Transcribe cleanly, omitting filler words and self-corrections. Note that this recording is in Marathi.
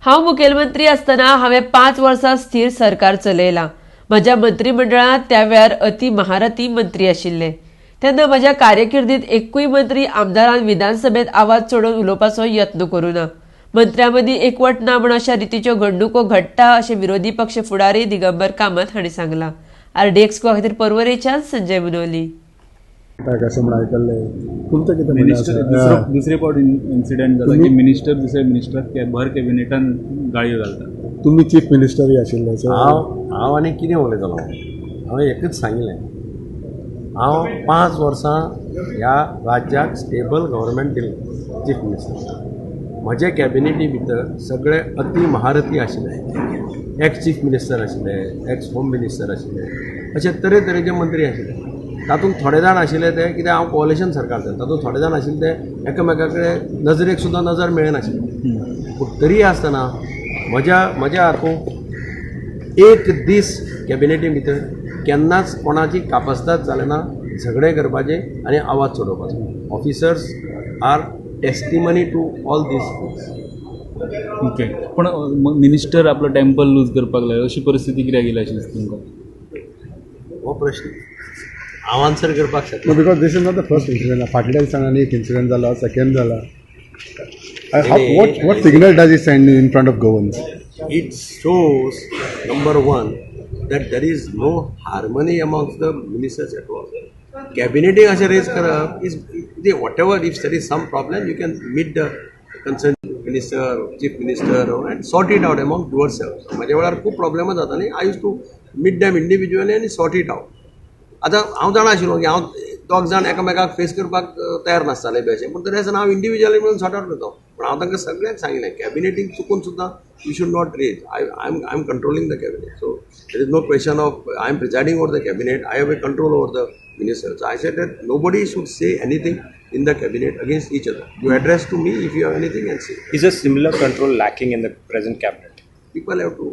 हांव मुखेलमंत्री असतना हांवें 5 वर्सां स्थिर सरकार चलयलां. म्हज्या मंत्रिमंडळांत त्या वेळार अति महारथी मंत्री आशिल्ले. तेन्ना म्हज्या कारकिर्दीत एकूय मंत्री आमदारान विधानसभेत आवाज चडोवन उलोवपाचो यत्न करूं ना. मंत्र्यां मदीं एकवट ना म्हण अशा रितीच्यो घडणुको घडटा अशें विरोधी पक्ष फुडारी दिगंबर कामत हांणी सांगलां. RD एक्सपो खातीर पर्वरेच्यान संजय मुनोली. दुसरे फावट इन्सिडेंट जाता की मिनिस्टर दुसऱ्या मिनिस्टराक भर कॅबिनेटान गाळयो घालता. तुम्ही चीफ मिनिस्टरय आशिल्ले. हांव आनी कितें उलयतलो. हांवें एकच सांगिल्लें, हांव 5 वर्सां ह्या राज्याक स्टेबल गव्हर्मेंट दिलें चीफ मिनिस्टर. म्हजे कॅबिनेटी भितर सगळे अति महारथी आशिल्ले. एक्स चीफ मिनिस्टर आशिल्ले, एक्स होम मिनिस्टर आशिल्ले, अशे तरेतरेचे मंत्री आशिल्ले. तातूंत थोडे जाण आशिल्ले ते कित्याक हांव कोअलिशन सरकार जालें, तातूंत थोडे जाण आशिल्ले ते एकामेका कडेन नजरेक सुद्दां नजर मेळनाशिल्ले. पूण तरी आसतना म्हज्या हातूंत एक दीस कॅबिनेटी भितर केन्नाच कोणाची कापासदाद जाली ना झगडे करपाचे आनी आवाज चडोवपाचो. Officers are testimony to all these things. Okay. पण मिनिस्टर आपलो टेम्पल लूज करपाक लागलो अशी परिस्थिती कित्याक येयली अशी दिसता तुमकां? हो प्रश्न हांव आन्सर करपाक शकना. Because this is not the first incident. फाटल्या दिसांनी एक इन्सिडेंट जाला, सेकंड जाला. What signal does it send in front of governors? It shows, number one, that there is no harmony amongst the ministers at all. Cabineting as a raise is whatever, if there is some problem, you can meet the concerned minister, chief minister and sort it out among yourselves. माझ्या वेळार खूप प्रॉब्लेम जाता न्ही. I used to meet them individually and sort it out. आतां हांव जाणा आशिल्लो की हांव दोग जाण एकामेकाक फेस करपाक तयार नासताले बी अशें. पूण तरी आसतना हांव इंडिविज्युअली म्हणून सॉर्ट आउट करता. पूण हांव तांकां सगळ्यांक सांगिल्लें कॅबिनेटीक चुकून सुद्दां you should not raise. I am controlling the cabinet. So there is no question of I am presiding over the cabinet. I have a control over the ministers. I said that nobody should say anything in the cabinet against each other. You address to me if you have anything and say. Is a similar control lacking in the present cabinet? People have to